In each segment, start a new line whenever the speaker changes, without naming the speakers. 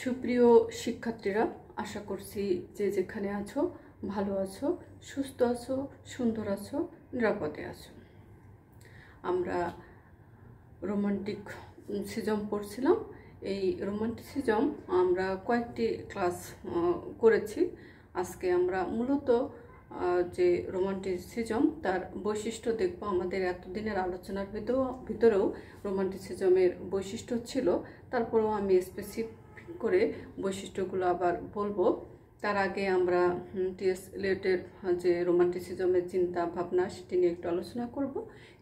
সুপ্রিয় শিক্ষার্থীরা, আশা করছি যে যেখানে আছো ভালো আছো, সুস্থ আছো, সুন্দর আছো, নিরাপদে আছো। আমরা রোমান্টিসিজম পড়ছিলাম। এই রোমান্টিসিজম আমরা কয়েকটি ক্লাস করেছি। আজকে আমরা মূলত যে রোমান্টিসিজম তার বৈশিষ্ট্য দেখব। আমাদের এতদিনের আলোচনার ভিতরেও রোমান্টিসিজমের বৈশিষ্ট্য ছিল, তারপরেও আমি স্পেসিফিক করে বৈশিষ্ট্যগুলো আবার বলবো। তার আগে আমরা টি.এস. এলিয়টের যে রোমান্টিসিজমের চিন্তা ভাবনা সেটি নিয়ে একটু আলোচনা করব।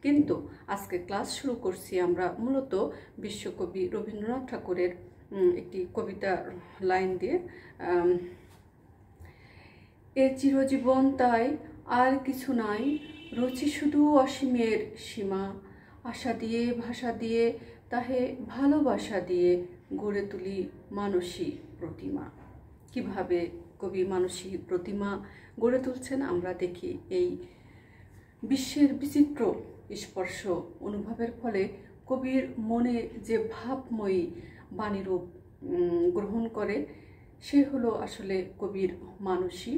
কিন্তু আজকে ক্লাস শুরু করছি আমরা মূলত বিশ্বকবি রবীন্দ্রনাথ ঠাকুরের একটি কবিতার লাইন দিয়ে। এ চিরজীবন তাই আর কিছু নাই, রচি শুধু অসীমের সীমা, আশা দিয়ে ভাষা দিয়ে তাহে ভালোবাসা দিয়ে গড়ে তুলি মানসী প্রতিমা। কিভাবে কবি মানসী প্রতিমা গড়ে তুলছেন আমরা দেখি। এই বিশ্বের বিচিত্র স্পর্শ অনুভবের ফলে কবির মনে যে ভাবময়ী বাণীরূপ গ্রহণ করে সে হলো আসলে কবির মানসী।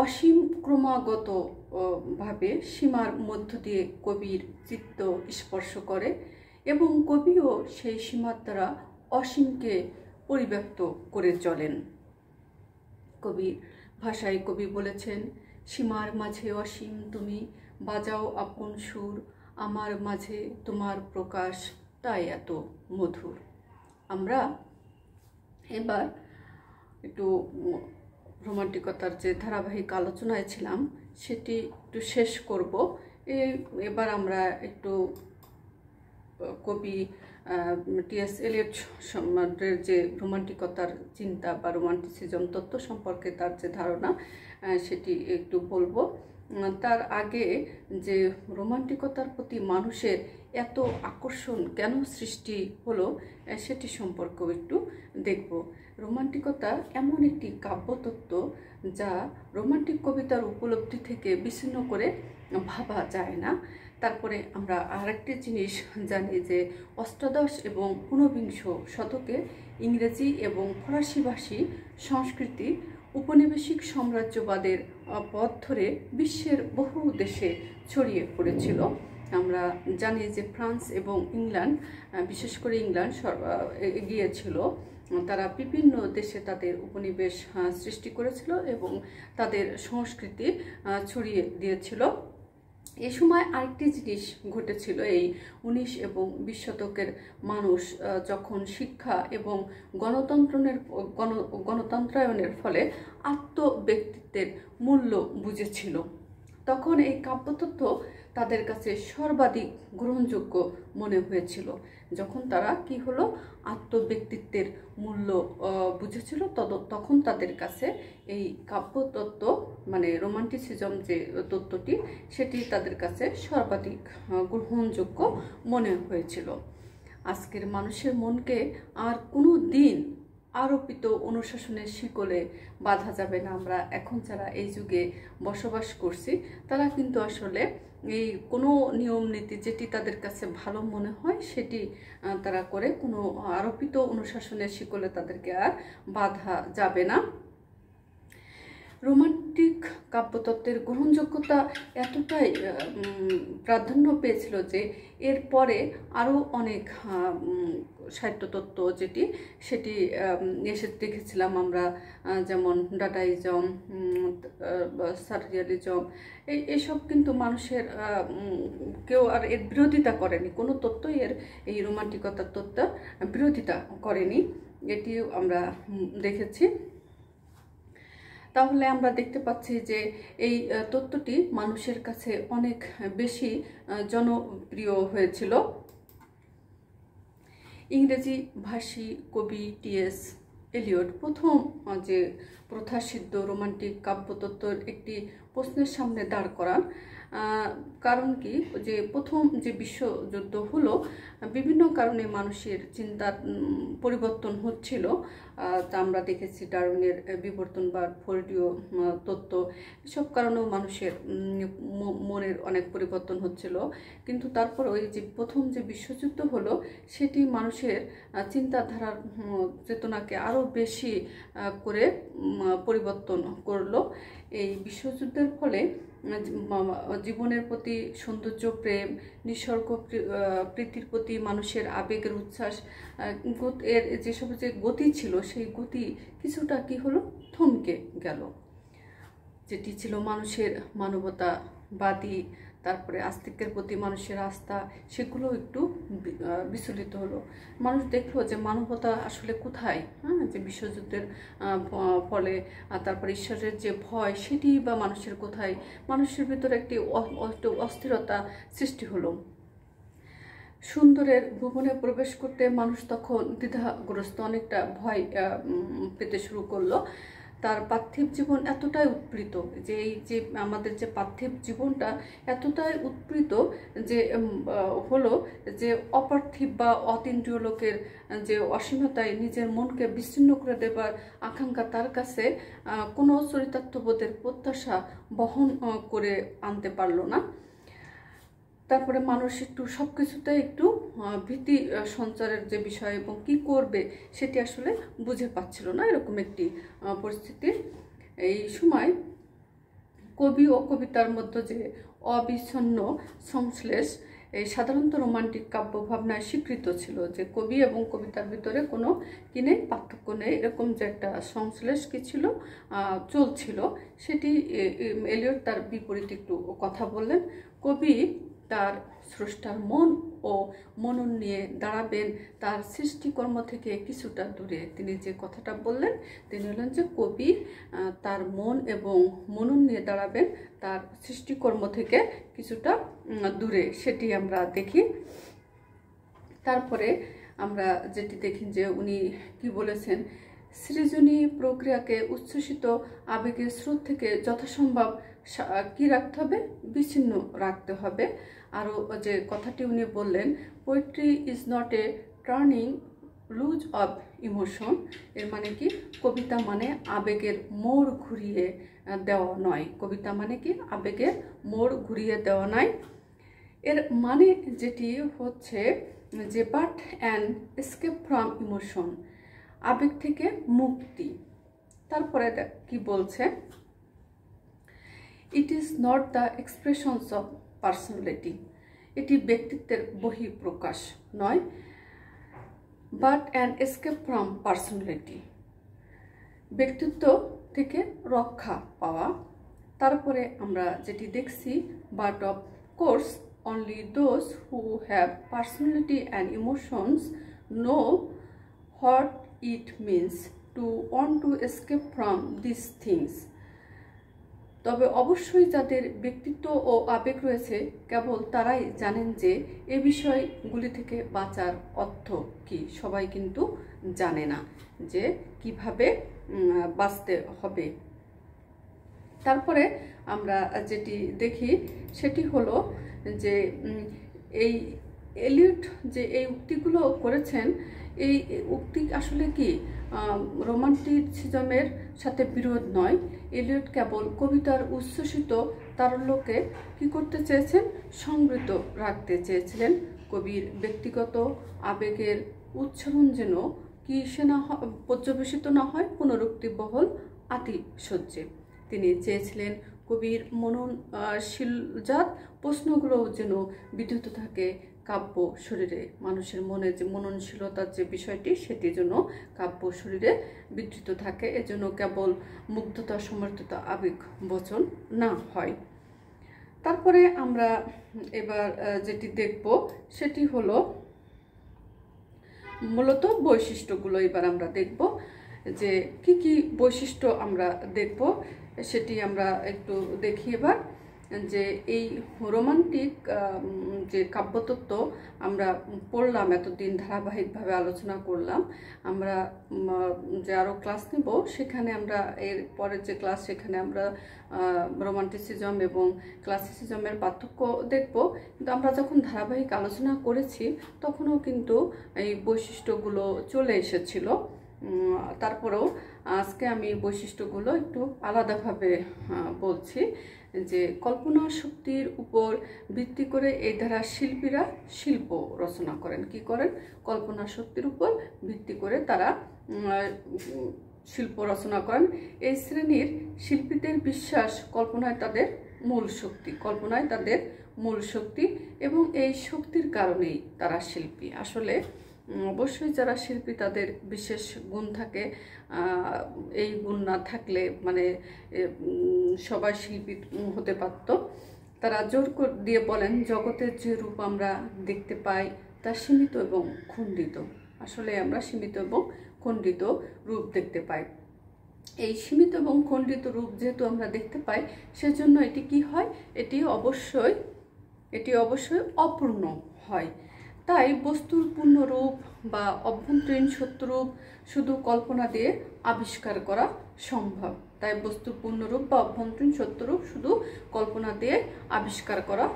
অসীম ক্রমাগত ভাবে সীমার মধ্য দিয়ে কবির চিত্ত স্পর্শ করে এবং কবিও সেই সীমার দ্বারা অসীমকে পরিব্যক্ত করে চলেন। কবির ভাষায় কবি বলেছেন, সীমার মাঝে অসীম তুমি, বাজাও আপন সুর, আমার মাঝে তোমার প্রকাশ তাই এত মধুর। আমরা এবার একটু রোমান্টিকতার যে ধারাবাহিক আলোচনায় ছিলাম সেটি একটু শেষ করব। এবার আমরা একটু কবি টি.এস. এলিয়ট সম্রাটের যে রোমান্টিকতার চিন্তা বা রোমান্টিসিজম তত্ত্ব সম্পর্কে তার যে ধারণা সেটি একটু বলবো। তার আগে যে রোমান্টিকতার প্রতি মানুষের এত আকর্ষণ কেন সৃষ্টি হলো সেটি সম্পর্কেও একটু দেখব। রোমান্টিকতা এমন একটি কাব্যতত্ত্ব যা রোমান্টিক কবিতার উপলব্ধি থেকে বিচ্ছিন্ন করে ভাবা যায় না। তারপরে আমরা আরেকটি জিনিস জানি যে অষ্টাদশ এবং ঊনবিংশ শতকে ইংরেজি এবং ফরাসিভাষী সংস্কৃতি উপনিবেশিক সাম্রাজ্যবাদের পথ ধরে বিশ্বের বহু দেশে ছড়িয়ে পড়েছিল। আমরা জানি যে ফ্রান্স এবং ইংল্যান্ড, বিশেষ করে ইংল্যান্ড এগিয়ে ছিল। তারা বিভিন্ন দেশে তাদের উপনিবেশ সৃষ্টি করেছিল এবং তাদের সংস্কৃতি ছড়িয়ে দিয়েছিল। এ সময় আরেকটি জিনিস ঘটেছিল। এই 19 এবং 20 শতকের মানুষ যখন শিক্ষা এবং গণতন্ত্রায়নের ফলে আত্মব্যক্তিত্বের মূল্য বুঝেছিল, তখন এই কাব্যতত্ত্ব তাদের কাছে সর্বাধিক গ্রহণযোগ্য মনে হয়েছিল। যখন তারা কি হলো আত্মব্যক্তিত্বের মূল্য বুঝেছিল তখন তাদের কাছে এই কাব্যতত্ত্ব মানে রোমান্টিসিজম যে তত্ত্বটি সেটি তাদের কাছে সর্বাধিক গ্রহণযোগ্য মনে হয়েছিল। আজকের মানুষের মনকে আর কোনো দিন আরোপিত অনুশাসনের শিকলে বাঁধা যাবে না। আমরা এখন যারা এই যুগে বসবাস করছি তারা কিন্তু আসলে এই কোনো নিয়ম নীতি যেটি তাদের কাছে ভালো মনে হয় সেটি তারা করে, কোনো আরোপিত অনুশাসনের শিকলে তাদেরকে আর বাঁধা যাবে না। রোমান্টিক কাব্যতত্ত্বের গ্রহণযোগ্যতা এতটাই প্রাধান্য পেয়েছিল যে এরপরে আরও অনেক সাহিত্যতত্ত্ব সেটি এসে দেখেছিলাম আমরা, যেমন ডাডাইজম, সাররিয়ালিজম, এইসব কিন্তু মানুষের কেউ আর এর বিরোধিতা করেনি। কোনো তত্ত্বই এই রোমান্টিকতার তত্ত্ব বিরোধিতা করেনি, এটিও আমরা দেখেছি। তাহলে আমরা দেখতে পাচ্ছি যে এই তত্ত্বটি মানুষের কাছে অনেক বেশি জনপ্রিয় হয়েছিল। ইংরেজি ভাষী কবি টি.এস. এলিয়ট প্রথম যে প্রথাসিদ্ধ রোমান্টিক কাব্যতত্ত্বর একটি প্রশ্নের সামনে দাঁড় করান। কারণ কি, যে প্রথম যে বিশ্বযুদ্ধ হলো, বিভিন্ন কারণে মানুষের চিন্তার পরিবর্তন হচ্ছিল। তা আমরা দেখেছি ডারউইনের বিবর্তনবাদ, ফোর্ডীয় তত্ত্ব, এসব কারণেও মানুষের মনের অনেক পরিবর্তন হচ্ছিল। কিন্তু তারপর ওই যে প্রথম যে বিশ্বযুদ্ধ হলো, সেটি মানুষের চিন্তাধারার চেতনাকে আরও বেশি করে পরিবর্তন করলো। এই বিশ্বযুদ্ধের ফলে জীবনের প্রতি সৌন্দর্য, প্রেম, নিসর্গ প্রীতির প্রতি মানুষের আবেগের উচ্ছ্বাস, এর যেসব যে গতি ছিল, সেই গতি কিছুটা কি হলো, থমকে গেল। যেটি ছিল মানুষের মানবতাবাদী, তারপরে আস্তিক্যের প্রতি মানুষের আস্থা, সেগুলো একটু বিচলিত হলো। মানুষ দেখলো যে মানবতা আসলে কোথায়, যে বিশ্বযুদ্ধের ফলে, তারপরে ঈশ্বরের যে ভয়, সেটি বা মানুষের কোথায়, মানুষের ভিতরে একটি অস্থিরতা সৃষ্টি হলো। সুন্দরের ভুবনে প্রবেশ করতে মানুষ তখন দ্বিধাগ্রস্ত, অনেকটা ভয় পেতে শুরু করলো। তার পার্থিব জীবন এতটাই উৎপীড়িত, যে এই যে আমাদের যে পার্থিব জীবনটা এতটাই উৎপীড়িত যে হলো, যে অপার্থিব বা অতীন্দ্রিয় লোকের যে অসীমতায় নিজের মনকে বিচ্ছিন্ন করে দেবার আকাঙ্ক্ষা তার কাছে কোনো চরিতার্থবোধের প্রত্যাশা বহন করে আনতে পারলো না। তারপরে মানুষ একটু সব কিছুতে একটু ভীতি সঞ্চারের যে বিষয় এবং কি করবে সেটি আসলে বুঝে পাচ্ছিল না, এরকম একটি পরিস্থিতি। এই সময় কবি ও কবিতার মধ্যে যে অবিচ্ছিন্ন সংশ্লেষ, এই সাধারণত রোমান্টিক কাব্য ভাবনায় স্বীকৃত ছিল, যে কবি এবং কবিতার ভিতরে কোনো কি নেই, পার্থক্য নেই, এরকম যে একটা সংশ্লেষ কি ছিল, চলছিল। সেটি এলিয়ট তার বিপরীত একটু কথা বললেন। কবি তার স্রষ্টার মন ও মনন নিয়ে দাঁড়াবেন তার সৃষ্টিকর্ম থেকে কিছুটা দূরে। তিনি যে কথাটা বললেন, তিনি হলেন যে কবি তার মন এবং মনন নিয়ে দাঁড়াবেন তার সৃষ্টিকর্ম থেকে কিছুটা দূরে, সেটি আমরা দেখি। তারপরে আমরা যেটি দেখি যে উনি কি বলেছেন, সৃজনী প্রক্রিয়াকে উচ্ছ্বসিত আবেগের স্রোত থেকে যথাসম্ভব কি রাখতে হবে, বিচ্ছিন্ন রাখতে হবে। আরও যে কথাটি উনি বললেন, poetry is not a turning loose of emotion, এর মানে কি, কবিতা মানে আবেগের মোড় ঘুরিয়ে দেওয়া নয়। কবিতা মানে কি, আবেগের মোড় ঘুরিয়ে দেওয়া নয়। এর মানে যেটি হচ্ছে যে but an escape from emotion, আবেগ থেকে মুক্তি। তারপরে কি বলছে, it is not the expressions of personality, এটি ব্যক্তিত্বের বহিঃপ্রকাশ নয়। But an escape from personality, ব্যক্তিত্ব থেকে রক্ষা পাওয়া। তারপরে আমরা যেটি দেখছি, but of course only those who have personality and emotions know what it means to want to escape from these things. তবে অবশ্যই যাদের ব্যক্তিত্ব ও আবেগ রয়েছে, কেবল তারাই জানেন যে এ বিষয়গুলি থেকে বাঁচার অর্থ কি। সবাই কিন্তু জানে না যে কিভাবে বাঁচতে হবে। তারপরে আমরা যেটি দেখি সেটি হলো যে এই এলিয়ট যে এই উক্তিগুলো করেছেন, এই উক্তি আসলে কি রোমান্টিসিজমের সাথে বিরোধ নয়। এলিয়ট কেবল কবিতার উচ্ছ্বসিত তারল্যকে কি করতে চেয়েছেন, সংবৃত রাখতে চেয়েছিলেন। কবির ব্যক্তিগত আবেগের উচ্চারণ যেন কি সে না পর্যবেসিত না হয় পুনরুক্তিবহল আতিশয্যে। তিনি চেয়েছিলেন কবির মননশীলজাত প্রশ্নগুলো যেন বিদ্যুৎ থাকে কাব্য শরীরে, মানুষের মনে যে মননশীলতার যে বিষয়টি, সেটি যেন কাব্য শরীরে বিধৃত থাকে, এজন্য কেবল মুগ্ধতা সমর্থিত আবেগ বচন না হয়। তারপরে আমরা এবার যেটি দেখব সেটি হলো মূলত বৈশিষ্ট্যগুলো। এবার আমরা দেখব যে কি কি বৈশিষ্ট্য আমরা দেখব, সেটি আমরা একটু দেখি। এবার যে এই রোমান্টিক যে কাব্যতত্ত্ব আমরা পড়লাম, এতদিন ধারাবাহিকভাবে আলোচনা করলাম, আমরা যে আরও ক্লাস নেব সেখানে আমরা এর পরের যে ক্লাস সেখানে আমরা রোমান্টিসিজম এবং ক্লাসিসিজমের পার্থক্য দেখব। কিন্তু আমরা যখন ধারাবাহিক আলোচনা করেছি তখনও কিন্তু এই বৈশিষ্ট্যগুলো চলে এসেছিল। তারপরেও আজকে আমি বৈশিষ্ট্যগুলো একটু আলাদাভাবে বলছি। যে কল্পনা শক্তির উপর ভিত্তি করে এই ধারা শিল্পীরা শিল্প রচনা করেন। কি করেন? কল্পনা শক্তির উপর ভিত্তি করে তারা শিল্প রচনা করেন। এই শ্রেণীর শিল্পীদের বিশ্বাস কল্পনায় তাদের মূল শক্তি, কল্পনায় তাদের মূল শক্তি, এবং এই শক্তির কারণেই তারা শিল্পী। আসলে অবশ্যই যারা শিল্পী তাদের বিশেষ গুণ থাকে, এই গুণ না থাকলে মানে সবাই শিল্পী হতে পারত। তারা জোর দিয়ে বলেন, জগতের যে রূপ আমরা দেখতে পাই তা সীমিত এবং খণ্ডিত। আসলে আমরা সীমিত এবং খণ্ডিত রূপ দেখতে পাই। এই সীমিত এবং খণ্ডিত রূপ যেহেতু আমরা দেখতে পাই, সেজন্য এটি কি হয়? এটি অবশ্যই অপূর্ণ হয়। তাই বস্তুর পূর্ণ রূপ বা অভ্যন্তরীণ সত্যরূপ শুধু কল্পনা দিয়ে আবিষ্কার করা সম্ভব। তাই বস্তুর পূর্ণরূপ বা অভ্যন্তরীণ সত্যরূপ শুধু কল্পনা দিয়ে আবিষ্কার করা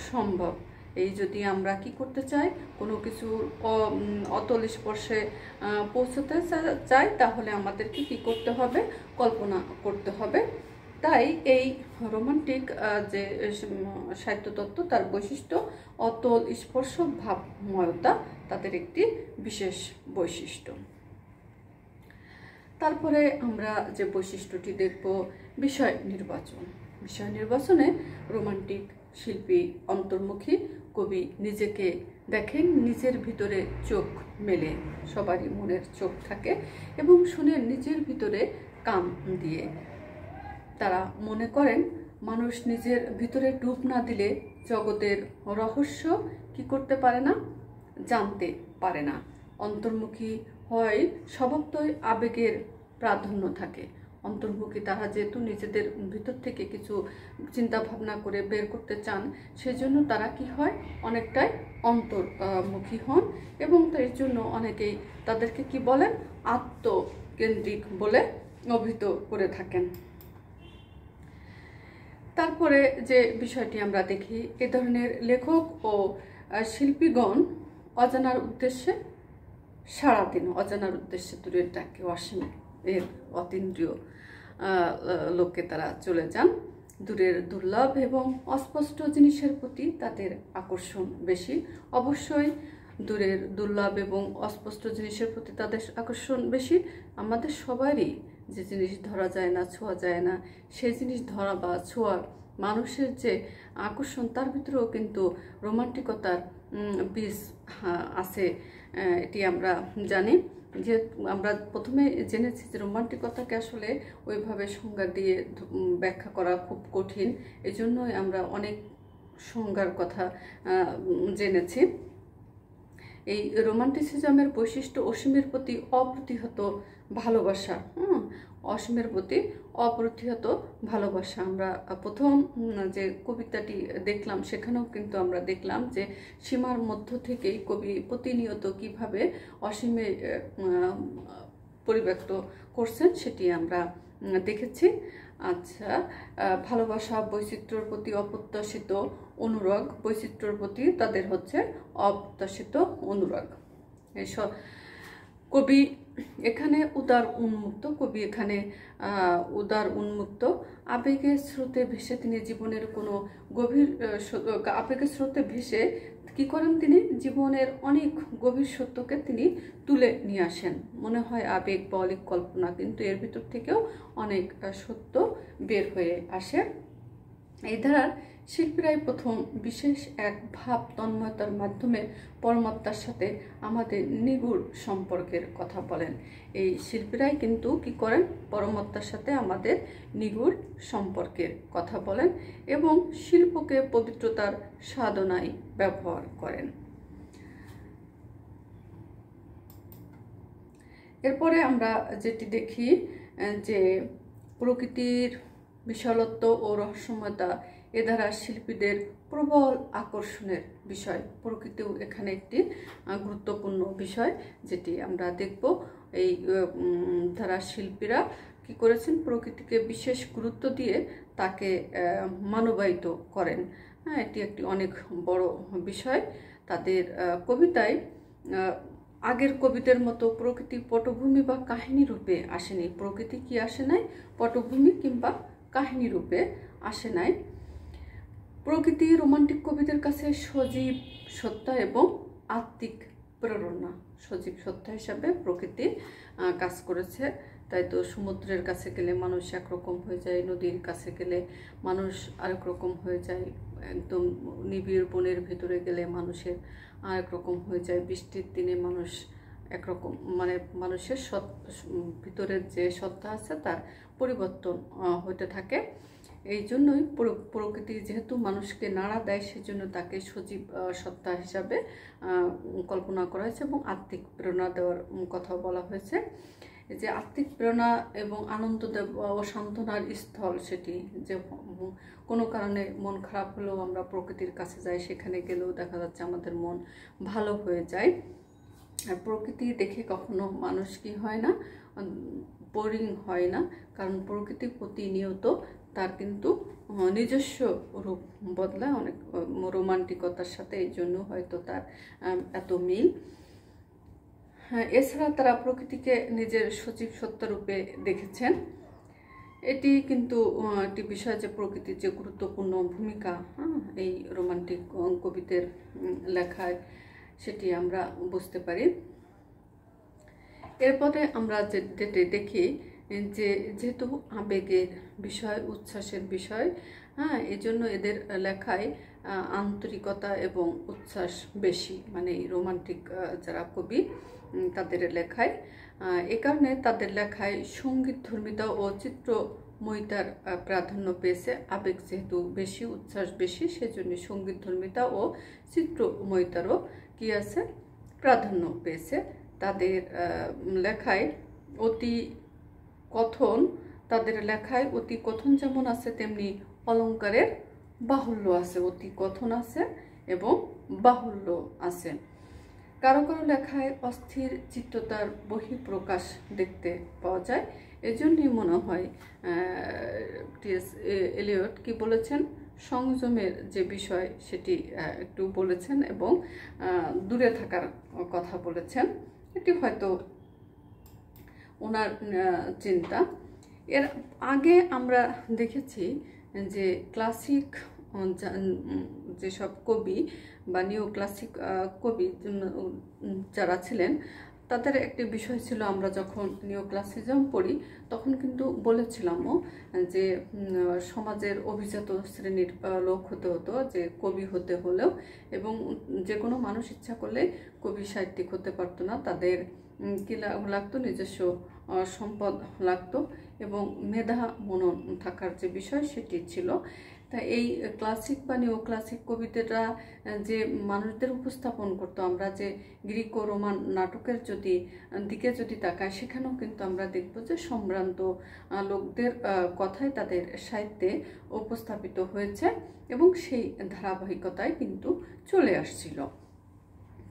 সম্ভব। এই যদি আমরা কি করতে চাই, কোনো কিছুর অতল স্পর্শে পৌঁছতে চাই, তাহলে আমাদেরকে কি করতে হবে? কল্পনা করতে হবে। তাই এই রোমান্টিক যে সাহিত্যতত্ত্ব, তার বৈশিষ্ট্য অতল স্পর্শ ভাবময়তা তাদের একটি বিশেষ বৈশিষ্ট্য। তারপরে আমরা যে বৈশিষ্ট্যটি দেখব, বিষয় নির্বাচন। বিষয় নির্বাচনে রোমান্টিক শিল্পী অন্তর্মুখী। কবি নিজেকে দেখেন, নিজের ভিতরে চোখ মেলে, সবারই মনের চোখ থাকে, এবং শুনেন নিজের ভিতরে কান দিয়ে। তারা মনে করেন মানুষ নিজের ভিতরে ডুব না দিলে জগতের রহস্য কি করতে পারে না? জানতে পারে না। অন্তর্মুখী হয় স্বভাবতই আবেগের প্রাধান্য থাকে। অন্তর্মুখী তারা যেহেতু নিজেদের ভিতর থেকে কিছু চিন্তা ভাবনা করে বের করতে চান, সেজন্য তারা কি হয়? অনেকটাই অন্তর্মুখী হন, এবং এর জন্য অনেকেই তাদেরকে কি বলেন? আত্মকেন্দ্রিক বলে অভিহিত করে থাকেন। তারপরে যে বিষয়টি আমরা দেখি, এ ধরনের লেখক ও শিল্পীগণ অজানার উদ্দেশ্যে সারাদিন, অজানার উদ্দেশ্যে দূরের ডাকে অসীম এর অতীন্দ্রিয় লোককে তারা চলে যান। দূরের দুর্লভ এবং অস্পষ্ট জিনিসের প্রতি তাদের আকর্ষণ বেশি। অবশ্যই দূরের দুর্লভ এবং অস্পষ্ট জিনিসের প্রতি তাদের আকর্ষণ বেশি। আমাদের সবারই যে জিনিস ধরা যায় না, ছোঁয়া যায় না, সেই জিনিস ধরা বা ছোঁয়ার মানুষের যে আকর্ষণ, তার ভিতরেও কিন্তু রোমান্টিকতার বীজ আছে, এটি আমরা জানি। যে আমরা প্রথমে জেনেছি যে রোমান্টিকতাকে আসলে ওইভাবে সংজ্ঞা দিয়ে ব্যাখ্যা করা খুব কঠিন, এজন্যই আমরা অনেক সংজ্ঞার কথা জেনেছি। এই রোমান্টিসিজমের বৈশিষ্ট্য অসীমের প্রতি অপ্রতিহত ভালোবাসা। অসীমের প্রতি অপ্রতিহত ভালোবাসা। আমরা প্রথম যে কবিতাটি দেখলাম সেখানেও কিন্তু আমরা দেখলাম যে সীমার মধ্য থেকেই কবি প্রতিনিয়ত কিভাবে অসীমে পরিব্যক্ত করছেন সেটি আমরা দেখেছি। আচ্ছা, ভালোবাসা বৈচিত্র্যের প্রতি অপ্রত্যাশিত অনুরাগ, বৈচিত্র্যের প্রতি তাদের হচ্ছে অপ্রত্যাশিত অনুরাগ। এইসব কবি এখানে উদার উন্মুক্ত, কবি এখানে উদার উন্মুক্ত। আবেগের স্রোতে ভেসে তিনি জীবনের কোনো গভীর আবেগের স্রোতে ভেসে কি করেন? তিনি জীবনের অনেক গভীর সত্যকে তিনি তুলে নিয়ে আসেন। মনে হয় আবেগ বা অলিক কল্পনা, কিন্তু এর ভিতর থেকেও অনেক সত্য বের হয়ে আসে। এই ধারার শিল্পীরাই প্রথম বিশেষ এক ভাব তন্ময়তার মাধ্যমে পরমাত্মার সাথে আমাদের নিগুড় সম্পর্কের কথা বলেন। এই শিল্পীরাই কিন্তু কি করেন? পরমাত্মার সাথে আমাদের নিগুড় সম্পর্কের কথা বলেন এবং শিল্পকে পবিত্রতার সাধনায় ব্যবহার করেন। এরপরে আমরা যেটি দেখি যে প্রকৃতির বিশালত্ব ও রহস্যময়তা এ ধারার শিল্পীদের প্রবল আকর্ষণের বিষয়। প্রকৃতিও এখানে একটি গুরুত্বপূর্ণ বিষয়, যেটি আমরা দেখব। এই ধারার শিল্পীরা কি করেছেন, প্রকৃতিকে বিশেষ গুরুত্ব দিয়ে তাকে মানবায়িত করেন। হ্যাঁ, এটি একটি অনেক বড় বিষয়। তাদের কবিতায় আগের কবিদের মতো প্রকৃতি পটভূমি বা কাহিনী রূপে আসেনি। প্রকৃতি কি আসে নাই, পটভূমি কিংবা কাহিনী রূপে আসে নাই। প্রকৃতি রোমান্টিক কবিদের কাছে সজীব সত্তা এবং আত্মিক প্রেরণা। সজীব সত্তা হিসাবে প্রকৃতি কাজ করেছে। তাই তো সমুদ্রের কাছে গেলে মানুষ একরকম হয়ে যায়, নদীর কাছে গেলে মানুষ আরেক রকম হয়ে যায়, একদম নিবিড় বনের ভিতরে গেলে মানুষের আরেক রকম হয়ে যায়, বৃষ্টির দিনে মানুষ একরকম, মানে মানুষের ভিতরের যে সত্তা আছে তার পরিবর্তন হতে থাকে। এই জন্যই প্রকৃতি যেহেতু মানুষকে নাড়া দেয়, সেজন্য তাকে সজীব সত্তা হিসাবে কল্পনা করা হয়েছে এবং আত্মিক প্রেরণা দেওয়ার কথাও বলা হয়েছে। যে আত্মিক প্রেরণা এবং আনন্দ ও সান্ত্বনার স্থল সেটি, যে কোনো কারণে মন খারাপ হলেও আমরা প্রকৃতির কাছে যাই, সেখানে গেলেও দেখা যাচ্ছে আমাদের মন ভালো হয়ে যায়। আর প্রকৃতি দেখে কখনো মানুষ কি হয় না, বোরিং হয় না, কারণ প্রকৃতি প্রতিনিয়ত তার কিন্তু নিজস্ব রূপ বদলায় অনেক রোমান্টিকতার সাথে। এই জন্য হয়তো তার এত মিল। হ্যাঁ, এছাড়া তারা প্রকৃতিকে নিজের সজীব সত্তা রূপে দেখেছেন। এটি কিন্তু একটি বিষয় যে প্রকৃতির যে গুরুত্বপূর্ণ ভূমিকা এই রোমান্টিক কবিদের লেখায়, সেটি আমরা বুঝতে পারি। এরপরে আমরা যেটি দেখি যে যেহেতু আবেগের বিষয়, উচ্ছ্বাসের বিষয়, হ্যাঁ, এই জন্য এদের লেখায় আন্তরিকতা এবং উচ্ছ্বাস বেশি, মানে এই রোমান্টিক যারা কবি তাদের লেখায়। এ কারণে তাদের লেখায় সঙ্গীত ধর্মিতা ও চিত্রময়িতার প্রাধান্য পেয়েছে। আবেগ যেহেতু বেশি, উচ্ছ্বাস বেশি, সেজন্য সঙ্গীত ধর্মিতা ও চিত্রময়িতারও কি আছে, প্রাধান্য পেয়েছে। তাদের লেখায় অতি কথন, তাদের লেখায় অতি কথন যেমন আছে, তেমনি অলঙ্কারের বাহুল্য আছে। অতি কথন আছে এবং বাহুল্য আছে। কারো কারো লেখায় অস্থির চিত্ততার বহিঃপ্রকাশ দেখতে পাওয়া যায়। এজন্যই মনে হয় টি.এস. এলিয়ট কি বলেছেন, সংযমের যে বিষয় সেটি একটু বলেছেন এবং দূরে থাকার কথা বলেছেন। এটি হয়তো ওনার চিন্তা। এর আগে আমরা দেখেছি যে ক্লাসিক যেসব কবি বা নিও ক্লাসিক কবি যারা ছিলেন, তাদের একটি বিষয় ছিল, আমরা যখন নিও ক্লাসিজম পড়ি তখন কিন্তু বলেছিলামও যে সমাজের অভিজাত শ্রেণীর লোক হতে হতো, যে কবি হতে হলেও, এবং যে কোনো মানুষ ইচ্ছা করলে কবি সাহিত্যিক হতে পারতো না। তাদের কি লাগতো, নিজস্ব সম্পদ লাগতো এবং মেধা মনন থাকার যে বিষয় সেটি ছিল। তা এই ক্লাসিক বা নিও ক্লাসিক কবিতাটা যে মানুষদের উপস্থাপন করতো, আমরা যে গ্রিক ও রোমান নাটকের দিকে যদি তাকাই, সেখানেও কিন্তু আমরা দেখব যে সম্ভ্রান্ত লোকদের কথাই তাদের সাহিত্যে উপস্থাপিত হয়েছে এবং সেই ধারাবাহিকতায় কিন্তু চলে আসছিল।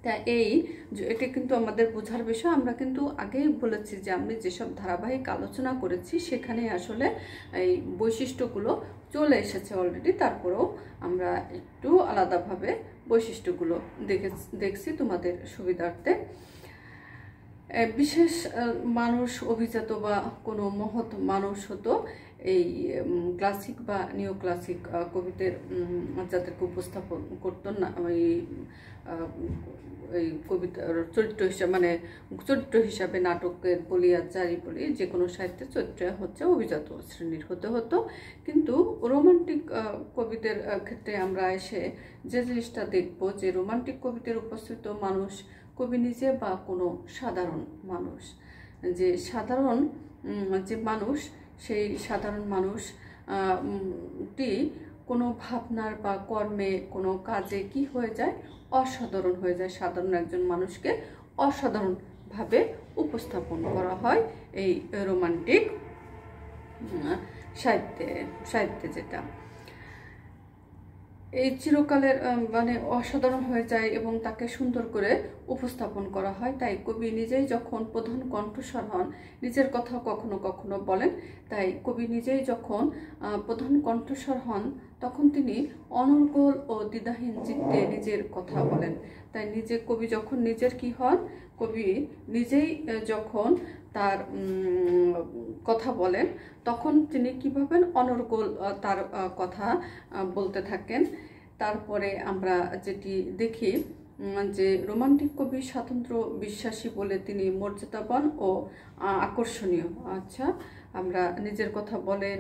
তা এটি কিন্তু আমাদের বোঝার বিষয়। আমরা কিন্তু আগেই বলেছি যে আমি যেসব ধারাবাহিক আলোচনা করেছি সেখানে আসলে এই বৈশিষ্ট্যগুলো চলে এসেছে অলরেডি। তারপরেও আমরা একটু আলাদাভাবে বৈশিষ্ট্যগুলো দেখছি তোমাদের সুবিধার্থে। বিশেষ মানুষ, অভিজাত বা কোনো মহৎ মানুষ হতো এই ক্লাসিক বা নিও ক্লাসিক কবিদের, যাদেরকে উপস্থাপন করতেন না এই কবিতার চরিত্র হিসাবে, মানে চরিত্র হিসাবে নাটকের বলি আর যারই বলি, যে কোনো সাহিত্যের চরিত্র হচ্ছে অভিজাত শ্রেণীর হতে হতো। কিন্তু রোমান্টিক কবিদের ক্ষেত্রে আমরা এসে যে জিনিসটা দেখব, যে রোমান্টিক কবিদের উপস্থিত মানুষ কবি নিজে বা কোনো সাধারণ মানুষ, যে সাধারণ যে মানুষ, সেই সাধারণ মানুষটি কোনো ভাবনার বা কর্মে, কোনো কাজে কি হয়ে যায়, অসাধারণ হয়ে যায়। সাধারণ একজন মানুষকে অসাধারণভাবে উপস্থাপন করা হয় এই রোমান্টিক সাহিত্যে যেটা। এই চিরকালের মানে অসাধারণ হয়ে যায় এবং তাকে সুন্দর করে উপস্থাপন করা হয়। তাই কবি নিজেই যখন প্রধান কণ্ঠস্বর হন, নিজের কথা কখনো কখনো বলেন, তাই কবি নিজেই যখন প্রধান কণ্ঠস্বর হন তখন তিনি অনর্গল ও দ্বিধাহীন চিত্তে নিজের কথা বলেন। তাই নিজে কবি যখন নিজের কি হন, কবি নিজেই যখন তার কথা বলেন তখন তিনি কী ভাবেন, অনর্গল তার কথা বলতে থাকেন। তারপরে আমরা যেটি দেখি যে রোমান্টিক কবি স্বাতন্ত্র বিশ্বাসী বলে তিনি মর্যাদাবান ও আকর্ষণীয়। আচ্ছা, আমরা নিজের কথা বলেন,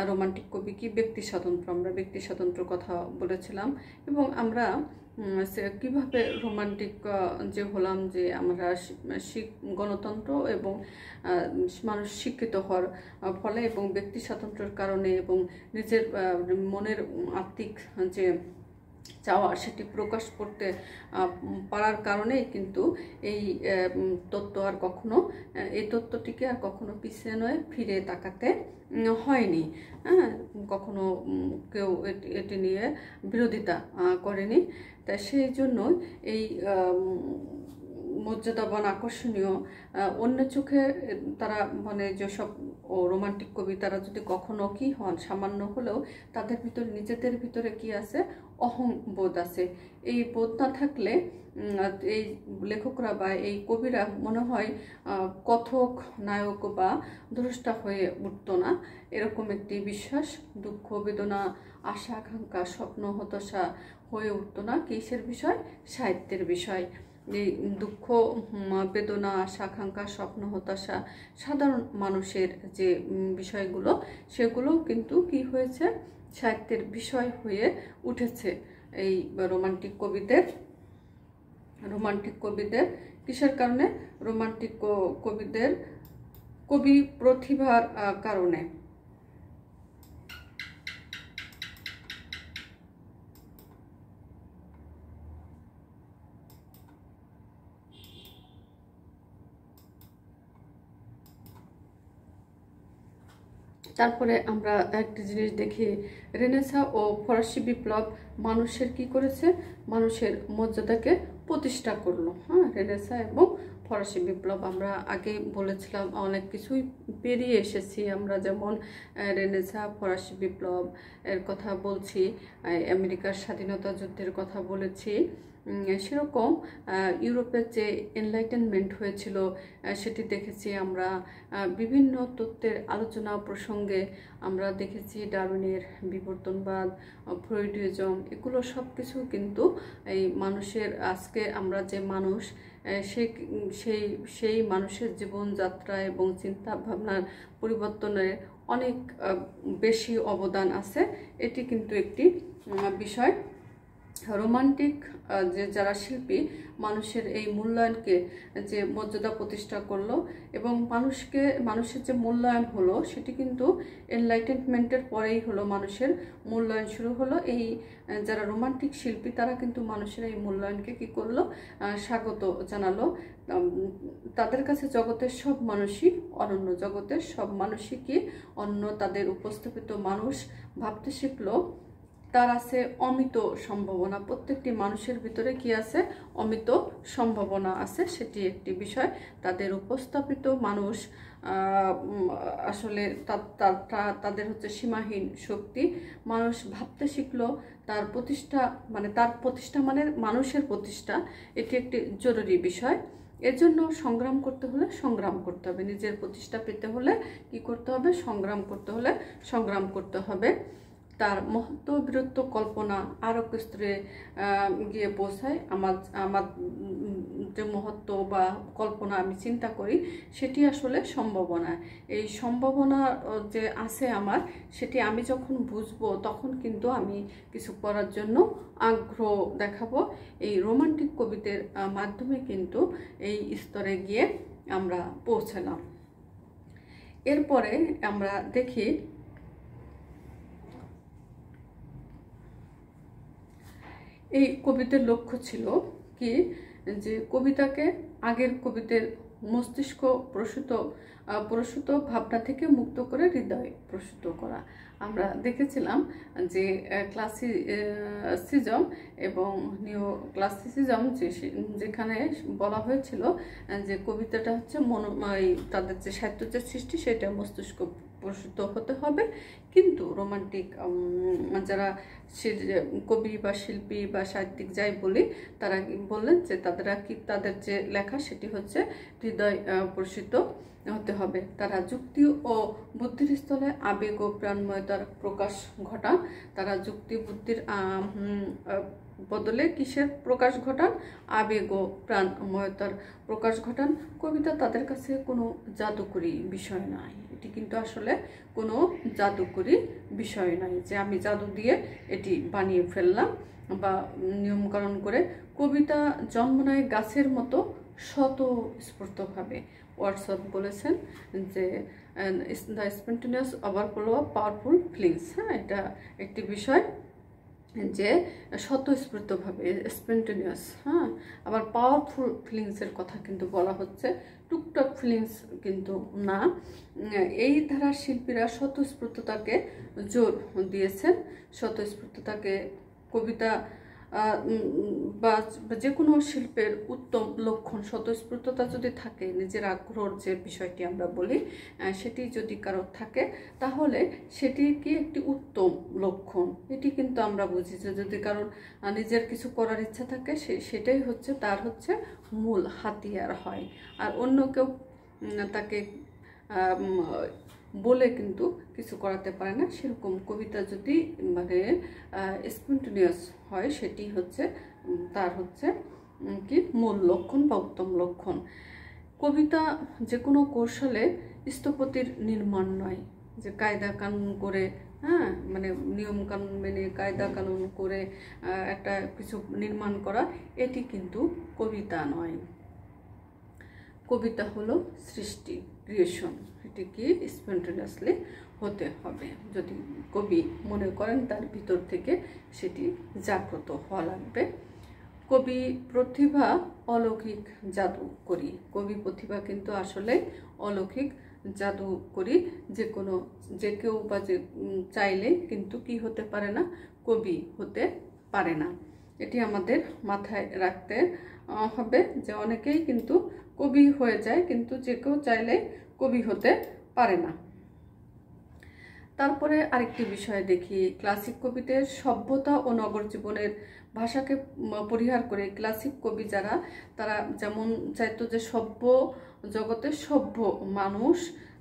রোমান্টিক কবি কি ব্যক্তি স্বাতন্ত্র, আমরা ব্যক্তি স্বাতন্ত্র কথা বলেছিলাম। এবং আমরা কিভাবে রোমান্টিক যে হলাম, যে আমরা গণতন্ত্র এবং মানুষ শিক্ষিত হওয়ার ফলে এবং ব্যক্তি স্বাতন্ত্র্যের কারণে এবং নিজের মনের আত্মিক যে চাওয়া সেটি প্রকাশ করতে পারার কারণেই কিন্তু এই তত্ত্ব আর কখনো, এই তত্ত্বটিকে আর কখনো পিছিয়ে নয় ফিরে তাকাতে হয়নি। হ্যাঁ, কখনো কেউ এটি নিয়ে বিরোধিতা করেনি। তাই সেই জন্য এই মর্যাদাবান আকর্ষণীয় অন্যের চোখে তারা মানে যেসব রোমান্টিক কবি তারা যদি কখনো কি হন, সামান্য হলেও তাদের ভিতরে নিজেদের ভিতরে কি আছে, অহংবোধ আছে। এই বোধ না থাকলে এই লেখকরা বা এই কবিরা মনে হয় কথক, নায়ক বা দ্রষ্টা হয়ে উঠতো না, এরকম একটি বিশ্বাস। দুঃখ, বেদনা, আশা, আকাঙ্ক্ষা, স্বপ্ন, হতাশা হয়ে উঠতো না। কিসের বিষয়? সাহিত্যের বিষয়। এই দুঃখ, বেদনা, আশা, আকাঙ্ক্ষা, স্বপ্ন, হতাশা সাধারণ মানুষের যে বিষয়গুলো, সেগুলো কিন্তু কি হয়েছে, সাহিত্যের বিষয় হয়ে উঠেছে এই রোমান্টিক কবিদের কিসের কারণে? রোমান্টিক কবিদের কবি প্রতিভার কারণে। তারপরে আমরা একটি জিনিস দেখি, রেনেসাঁ ও ফরাসি বিপ্লব মানুষের কি করেছে, মানুষের মর্যাদাকে প্রতিষ্ঠা করলো। হ্যাঁ, রেনেসাঁ এবং ফরাসি বিপ্লব আমরা আগে বলেছিলাম, অনেক কিছুই পেরিয়ে এসেছি আমরা, যেমন রেনেসাঁ, ফরাসি বিপ্লব এর কথা বলছি, আমেরিকার স্বাধীনতা যুদ্ধের কথা বলেছি। সেরকম ইউরোপের যে এনলাইটেনমেন্ট হয়েছিল সেটি দেখেছি আমরা। বিভিন্ন তত্ত্বের আলোচনা প্রসঙ্গে আমরা দেখেছি ডারউইনের বিবর্তনবাদ, ফ্রয়েডিজম, এগুলো সব কিছু কিন্তু এই মানুষের, আজকে আমরা যে মানুষ সেই মানুষের জীবনযাত্রা এবং চিন্তা ভাবনার পরিবর্তনের অনেক বেশি অবদান আছে। এটি কিন্তু একটি বিষয়। রোমান্টিক যে যারা শিল্পী, মানুষের এই মূল্যায়নকে যে মর্যাদা প্রতিষ্ঠা করলো এবং মানুষের যে মূল্যায়ন হলো সেটি কিন্তু এনলাইটেনমেন্টের পরেই হলো, মানুষের মূল্যায়ন শুরু হলো। এই যারা রোমান্টিক শিল্পী তারা কিন্তু মানুষের এই মূল্যায়নকে কি করলো, স্বাগত জানালো। তাদের কাছে জগতের সব মানুষই অনন্য, জগতের সব মানুষই কি অন্য, তাদের উপস্থাপিত মানুষ ভাবতে শিখলো তার আছে অমিত সম্ভাবনা। প্রত্যেকটি মানুষের ভিতরে কি আছে, অমিত সম্ভাবনা আছে, সেটি একটি বিষয়। তাদের উপস্থাপিত মানুষ আসলে তাদের হচ্ছে সীমাহীন শক্তি। মানুষ ভাবতে শিখলো, তার প্রতিষ্ঠা মানে মানুষের প্রতিষ্ঠা, এটি একটি জরুরি বিষয়। এর জন্য সংগ্রাম করতে হলে সংগ্রাম করতে হবে, নিজের প্রতিষ্ঠা পেতে হলে কি করতে হবে, সংগ্রাম করতে হবে। তার মহত্ব, বীরত্ব, কল্পনা আরও স্তরে গিয়ে পৌঁছায়। আমার যে মহত্ব বা কল্পনা আমি চিন্তা করি সেটি আসলে সম্ভাবনা। এই সম্ভাবনা যে আছে আমার, সেটি আমি যখন বুঝবো তখন কিন্তু আমি কিছু করার জন্য আগ্রহ দেখাবো। এই রোমান্টিক কবিদের মাধ্যমে কিন্তু এই স্তরে গিয়ে আমরা পৌঁছালাম। এরপরে আমরা দেখি এই কবিদের লক্ষ্য ছিল কি, যে কবিতাকে আগের কবিদের মস্তিষ্ক প্রসূত ভাবনা থেকে মুক্ত করে হৃদয় প্রসূত করা। আমরা দেখেছিলাম যে ক্লাসিসিজম এবং নিও ক্লাসিসিজম যেখানে বলা হয়েছিল যে কবিতাটা হচ্ছে তাদের যে সাহিত্য যে সৃষ্টি সেটা মস্তিষ্ক প্রসূত হতে হবে, কিন্তু রোমান্টিক যারা কবি বা শিল্পী বা সাহিত্যিক যাই বলি তারা বললেন যে তাদের যে লেখা সেটি হচ্ছে হৃদয় প্রসূত হতে হবে। তারা যুক্তি ও বুদ্ধির স্থলে আবেগ ও প্রাণময়তার প্রকাশ ঘটান। তারা যুক্তি বুদ্ধির বদলে কিসের প্রকাশ ঘটান? আবেগ ও প্রাণময়তার প্রকাশ ঘটান। কবিতা তাদের কাছে কোনো জাদুকরী বিষয় নয়। এটি কিন্তু আসলে কোনো জাদুকরী বিষয় নয় যে আমি জাদু দিয়ে এটি বানিয়ে ফেললাম বা নিয়মকরণ করে। কবিতা জন্ম নেয় গাছের মতো স্বতঃস্ফূর্তভাবে। ওয়ার্ডসওয়ার্থ বলেছেন যে the spontaneous overflow of powerful feelings. হ্যাঁ, এটা একটি বিষয় যে স্বতঃস্ফূর্তভাবে স্পন্টেনিয়াস। হ্যাঁ, আবার পাওয়ারফুল ফিলিংসের কথা কিন্তু বলা হচ্ছে, টুকটাক ফিলিংস কিন্তু না। এই ধারার শিল্পীরা স্বতঃস্ফূর্ততাকে জোর দিয়েছেন। স্বতঃস্ফূর্ততাকে কবিতা বা যে কোনো শিল্পের উত্তম লক্ষণ। স্বতঃস্ফূর্ততা যদি থাকে, নিজের আগ্রহের যে বিষয়টি আমরা বলি সেটি যদি কারোর থাকে তাহলে সেটি কি একটি উত্তম লক্ষণ। এটি কিন্তু আমরা বুঝি যে যদি কারোর নিজের কিছু করার ইচ্ছা থাকে সেটাই হচ্ছে তার হচ্ছে মূল হাতিয়ার হয়, আর অন্য কেউ তাকে বলে কিন্তু কিছু করাতে পারে না। সেরকম কবিতা যদি মানে স্পন্টেনিয়াস হয় সেটি হচ্ছে তার হচ্ছে কি মূল লক্ষণ বা উত্তম লক্ষণ। কবিতা যে কোনো কৌশলে স্থপতির নির্মাণ নয়, যে কায়দা কানুন করে, হ্যাঁ, মানে নিয়ম কানুন মেনে কায়দা কানুন করে একটা কিছু নির্মাণ করা, এটি কিন্তু কবিতা নয়। কবিতা হলো সৃষ্টি, ক্রিয়েশন। এটি কি স্পন্টেনিয়াসলি হতে হবে। যদি কবি মনে করেন তার ভিতর থেকে সেটি জাগ্রত হওয়া লাগবে। কবি প্রতিভা অলৌকিক জাদুকরী। কবি প্রতিভা কিন্তু আসলে অলৌকিক জাদুকরী। যে কেউ বা যে চাইলে কিন্তু কি হতে পারে না? কবি হতে পারে না। এটি আমাদের মাথায় রাখতে হবে যে অনেকেই কিন্তু কবি হয়ে যায়, কিন্তু যে কেউ চাইলে কবি হতে পারে না। তারপরে আরেকটি বিষয় দেখি, ক্লাসিক কবিদের সভ্যতা ও নগর জীবনের ভাষাকে পরিহার করে ক্লাসিক কবি যারা, তারা যেমন চাইতো যে সভ্য জগতের সভ্য মানুষ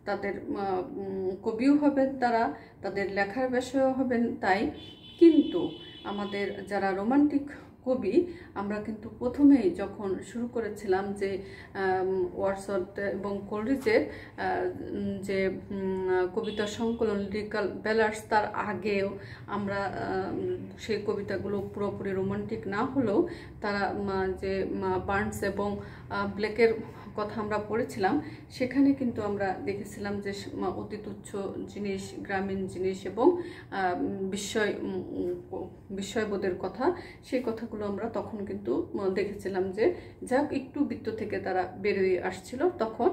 তাদের কবিও হবেন, তারা তাদের লেখার বিষয়ও হবেন তাই। কিন্তু আমাদের যারা রোমান্টিক কবি, আমরা কিন্তু প্রথমেই যখন শুরু করেছিলাম যে ওয়ার্ডসওয়ার্থ এবং কোলরিজের যে কবিতা সংকলন লিরিক্যাল ব্যালাডস, তার আগেও আমরা সেই কবিতাগুলো পুরোপুরি রোমান্টিক না হলেও তারা যে বার্নস এবং ব্লেকের কথা আমরা পড়েছিলাম, সেখানে কিন্তু আমরা দেখেছিলাম যে অতি তুচ্ছ জিনিস, গ্রামীণ জিনিস এবং বিস্ময়বোধের কথা, সেই কথাগুলো আমরা তখন কিন্তু দেখেছিলাম যে যাক একটু বৃত্ত থেকে তারা বেরিয়ে আসছিল। তখন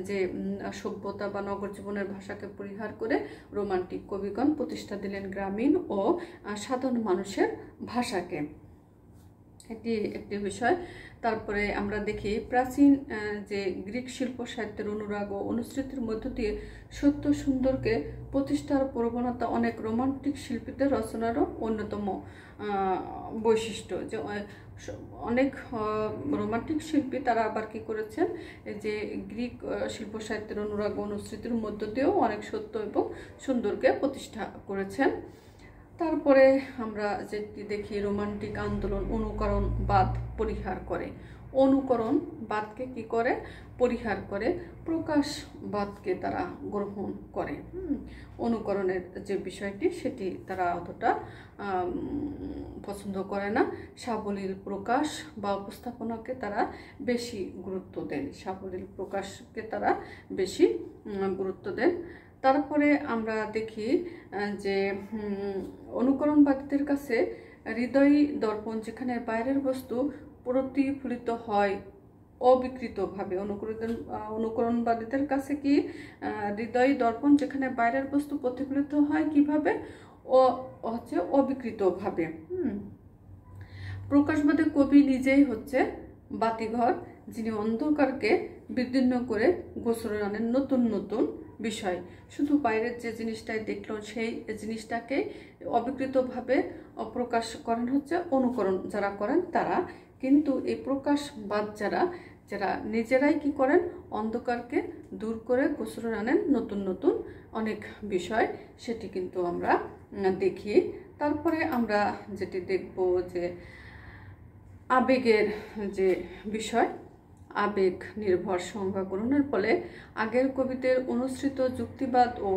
যে সভ্যতা বা নগর জীবনের ভাষাকে পরিহার করে রোমান্টিক কবিগণ প্রতিষ্ঠা দিলেন গ্রামীণ ও সাধারণ মানুষের ভাষাকে। এটি একটি বিষয়। তারপরে আমরা দেখি প্রাচীন যে গ্রিক শিল্প সাহিত্যের অনুরাগ ও অনুসৃতির মধ্য দিয়ে সত্য সুন্দরকে প্রতিষ্ঠার প্রবণতা অনেক রোমান্টিক শিল্পীদের রচনারও অন্যতম বৈশিষ্ট্য। যে অনেক রোমান্টিক শিল্পী তারা আবার কি করেছেন, যে গ্রিক শিল্প সাহিত্যের অনুরাগ ও অনুসৃতির মধ্য দিয়েও অনেক সত্য এবং সুন্দরকে প্রতিষ্ঠা করেছেন। তারপরে আমরা যেটি দেখি, রোমান্টিক আন্দোলন অনুকরণবাদ পরিহার করে। অনুকরণবাদকে কি করে? পরিহার করে প্রকাশবাদকে তারা গ্রহণ করে। অনুকরণের যে বিষয়টি সেটি তারা অতটা পছন্দ করে না। সাবলীল প্রকাশ বা উপস্থাপনাকে তারা বেশি গুরুত্ব দেন। সাবলীল প্রকাশকে তারা বেশি গুরুত্ব দেন। তারপরে আমরা দেখি যে অনুকরণবাদীদের কাছে হৃদয়ী দর্পণ, যেখানে বাইরের বস্তু প্রতিফলিত হয় অবিকৃতভাবে। অনুকরণবাদীদের কাছে কি হৃদয় দর্পণ, যেখানে বাইরের বস্তু প্রতিফলিত হয় কিভাবে, হচ্ছে অবিকৃতভাবে। প্রকাশবাদী কবি নিজেই হচ্ছে বাতিঘর, যিনি অন্ধকারকে বিদীর্ণ করে গোচরে আনেন নতুন নতুন বিষয়। শুধু বাইরের যে জিনিসটাই দেখলো সেই জিনিসটাকে অবিকৃতভাবে প্রকাশ করেন হচ্ছে অনুকরণ যারা করেন তারা। কিন্তু এই প্রকাশবাদ যারা নিজেরাই কি করেন, অন্ধকারকে দূর করে গোচরে আনেন নতুন নতুন অনেক বিষয়, সেটি কিন্তু আমরা দেখি। তারপরে আমরা যেটি দেখব যে আবেগের যে বিষয়, আবেগ নির্ভর সংজ্ঞা গ্রহণের ফলে আগের কবিদের অনুসৃত যুক্তিবাদ ও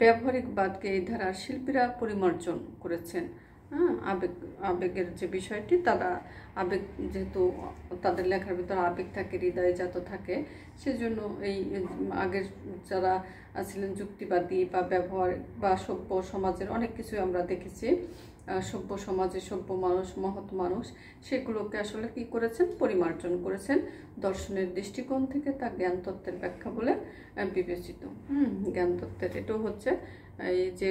ব্যবহারিকবাদকে এই ধারার শিল্পীরা পরিমার্জন করেছেন। আবেগের যে বিষয়টি, তারা আবেগ যেহেতু তাদের লেখার ভিতরে আবেগ থাকে, হৃদয়জাত থাকে, সেজন্য এই আগের যারা ছিলেন যুক্তিবাদী বা ব্যবহার বা সভ্য সমাজের অনেক কিছুই আমরা দেখেছি, সভ্য সমাজে সভ্য মানুষ, মহৎ মানুষ, সেগুলোকে আসলে কি করেছেন, পরিমার্জন করেছেন দর্শনের দৃষ্টিকোণ থেকে। তা জ্ঞান তত্ত্বের ব্যাখ্যা বলে বিবেচিত। জ্ঞান তত্ত্বের এটাও হচ্ছে এই যে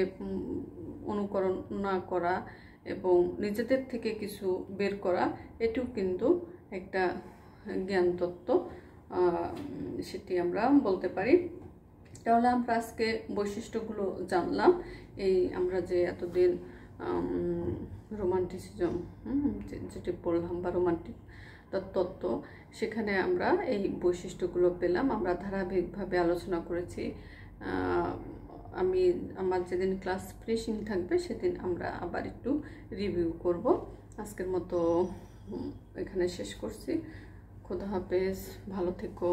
অনুকরণ না করা এবং নিজেদের থেকে কিছু বের করা, এটিও কিন্তু একটা জ্ঞান তত্ত্ব, সেটি আমরা বলতে পারি। তাহলে আমরা আজকে বৈশিষ্ট্যগুলো জানলাম। এই আমরা যে এতদিন রোমান্টিসিজম যেটি বললাম বা রোমান্টিক তত্ত্ব, সেখানে আমরা এই বৈশিষ্ট্যগুলো পেলাম। আমরা ধারাবাহিকভাবে আলোচনা করেছি। আমার যেদিন ক্লাস ফিনিশিং থাকবে সেদিন আমরা আবার একটু রিভিউ করব। আজকের মতো এখানে শেষ করছি। খোদা হাফেজ, ভালো থেকো।